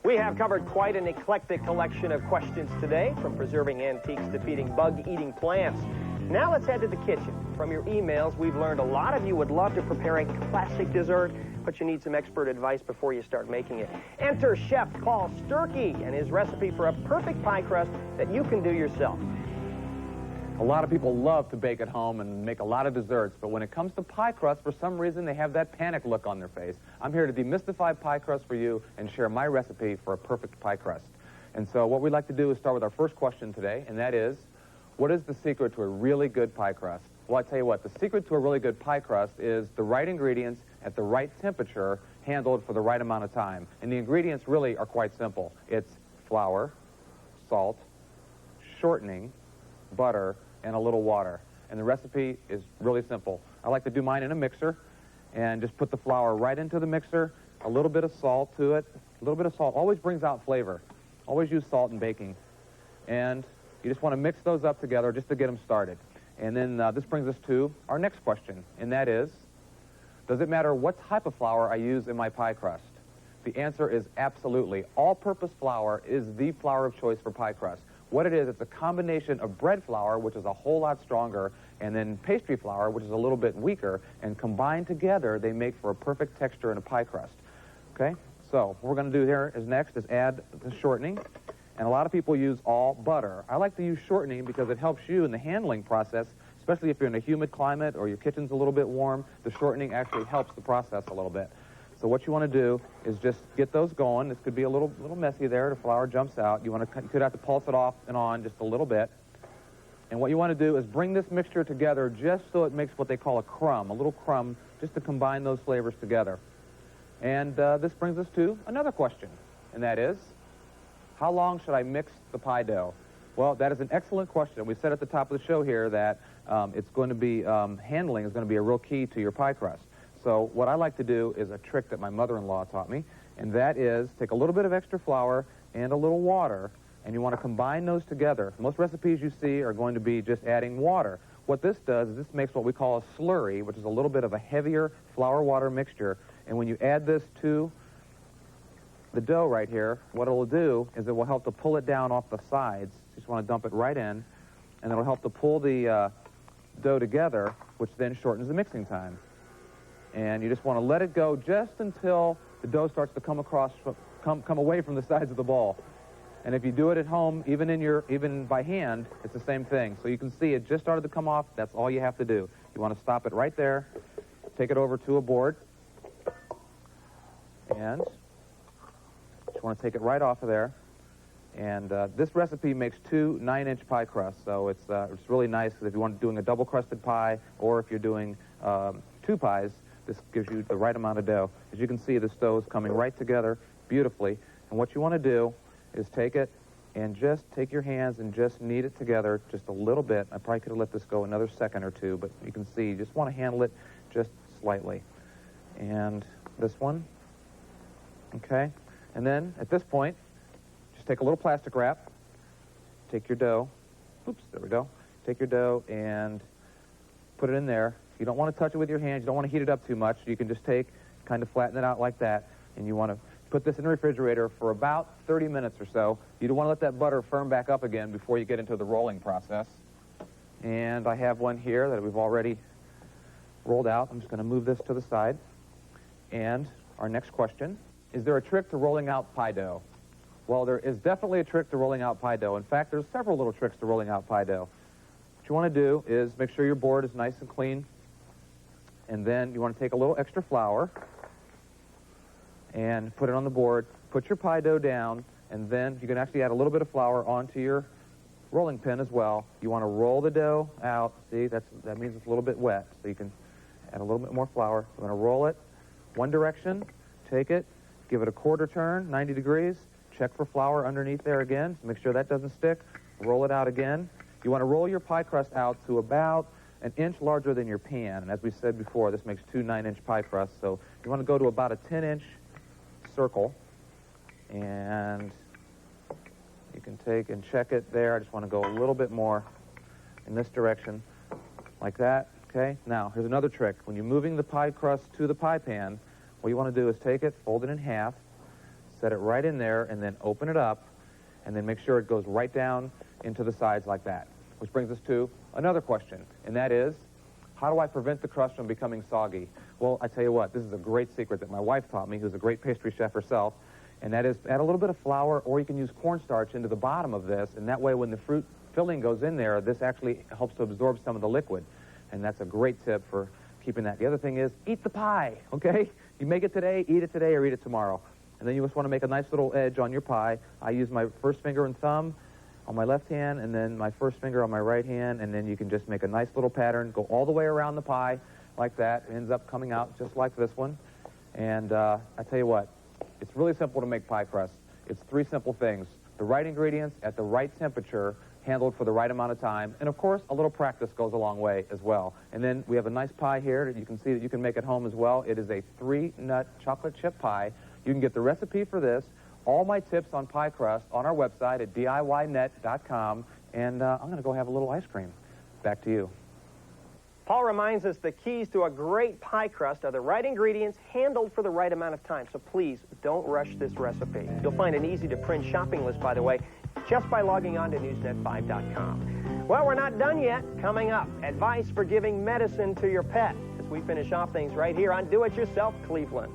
We have covered quite an eclectic collection of questions today, from preserving antiques to feeding bug-eating plants. Now let's head to the kitchen. From your emails, we've learned a lot of you would love to prepare a classic dessert, but you need some expert advice before you start making it. Enter Chef Paul Sturkey and his recipe for a perfect pie crust that you can do yourself. A lot of people love to bake at home and make a lot of desserts, but when it comes to pie crust, for some reason, they have that panic look on their face. I'm here to demystify pie crust for you and share my recipe for a perfect pie crust. And so what we'd like to do is start with our first question today, and that is, what is the secret to a really good pie crust? Well, I tell you what, the secret to a really good pie crust is the right ingredients at the right temperature, handled for the right amount of time. And the ingredients really are quite simple. It's flour, salt, shortening, butter, and a little water. And the recipe is really simple. I like to do mine in a mixer and just put the flour right into the mixer, a little bit of salt to it. A little bit of salt always brings out flavor. Always use salt in baking. And you just want to mix those up together just to get them started. And then this brings us to our next question, and that is, does it matter what type of flour I use in my pie crust? The answer is absolutely. All-purpose flour is the flour of choice for pie crust. What it is, it's a combination of bread flour, which is a whole lot stronger, and then pastry flour, which is a little bit weaker, and combined together, they make for a perfect texture in a pie crust. Okay? So what we're going to do here is next is add the shortening, and a lot of people use all butter. I like to use shortening because it helps you in the handling process, especially if you're in a humid climate or your kitchen's a little bit warm. The shortening actually helps the process a little bit. So what you want to do is just get those going. This could be a little messy there. The flour jumps out. You could have to pulse it off and on just a little bit. And what you want to do is bring this mixture together just so it makes what they call a little crumb, just to combine those flavors together. And this brings us to another question, and that is, how long should I mix the pie dough? Well, that is an excellent question. We said at the top of the show here that it's going to be, handling is going to be a real key to your pie crust. So what I like to do is a trick that my mother-in-law taught me, and that is take a little bit of extra flour and a little water, and you want to combine those together. Most recipes you see are going to be just adding water. What this does is this makes what we call a slurry, which is a little bit of a heavier flour-water mixture, and when you add this to the dough right here, what it will do is it will help to pull it down off the sides. You just want to dump it right in, and it will help to pull the dough together, which then shortens the mixing time. And you just want to let it go just until the dough starts to come away from the sides of the ball. And if you do it at home, even by hand, it's the same thing. So you can see it just started to come off. That's all you have to do. You want to stop it right there, take it over to a board, and just want to take it right off of there. And this recipe makes 2 9-inch pie crusts, so it's really nice if you want doing a double-crusted pie, or if you're doing 2 pies. This gives you the right amount of dough. As you can see, this dough is coming right together beautifully. And what you want to do is take it and just take your hands and just knead it together just a little bit. I probably could have let this go another second or two, but you can see you just want to handle it just slightly. And this one, okay? And then at this point, just take a little plastic wrap, take your dough, oops, there we go. Take your dough and put it in there. You don't want to touch it with your hands. You don't want to heat it up too much. You can just kind of flatten it out like that, and you want to put this in the refrigerator for about 30 minutes or so. You don't want to let that butter firm back up again before you get into the rolling process. And I have one here that we've already rolled out. I'm just going to move this to the side. And our next question, is there a trick to rolling out pie dough? Well, there is definitely a trick to rolling out pie dough. In fact, there's several little tricks to rolling out pie dough. What you want to do is make sure your board is nice and clean. And then you want to take a little extra flour and put it on the board. Put your pie dough down, and then you can actually add a little bit of flour onto your rolling pin as well. You want to roll the dough out. See, that means it's a little bit wet, so you can add a little bit more flour. You want to roll it one direction, take it, give it a quarter turn, 90 degrees, check for flour underneath there again, so make sure that doesn't stick, roll it out again. You want to roll your pie crust out to about an inch larger than your pan, and as we said before, this makes 2 9-inch pie crusts, so you want to go to about a 10-inch circle, and you can take and check it there. I just want to go a little bit more in this direction, like that, okay? Now, here's another trick. When you're moving the pie crust to the pie pan, what you want to do is take it, fold it in half, set it right in there, and then open it up, and then make sure it goes right down into the sides like that. Which brings us to another question, and that is, how do I prevent the crust from becoming soggy? Well, I tell you what, this is a great secret that my wife taught me, who's a great pastry chef herself, and that is add a little bit of flour, or you can use cornstarch into the bottom of this, and that way when the fruit filling goes in there, this actually helps to absorb some of the liquid, and that's a great tip for keeping that. The other thing is, eat the pie, okay? You make it today, or eat it tomorrow. And then you just want to make a nice little edge on your pie. I use my first finger and thumb on my left hand, and then my first finger on my right hand, and then you can just make a nice little pattern, go all the way around the pie like that. It ends up coming out just like this one. And I tell you what, it's really simple to make pie crust. It's 3 simple things: the right ingredients at the right temperature, handled for the right amount of time, and of course, a little practice goes a long way as well. And then we have a nice pie here that you can see that you can make at home as well. It is a 3-nut chocolate chip pie. You can get the recipe for this, all my tips on pie crust on our website at DIYnet.com, and I'm going to go have a little ice cream. Back to you. Paul reminds us the keys to a great pie crust are the right ingredients handled for the right amount of time. So please, don't rush this recipe. You'll find an easy-to-print shopping list, by the way, just by logging on to Newsnet5.com. Well, we're not done yet. Coming up, advice for giving medicine to your pet as we finish off things right here on Do It Yourself Cleveland.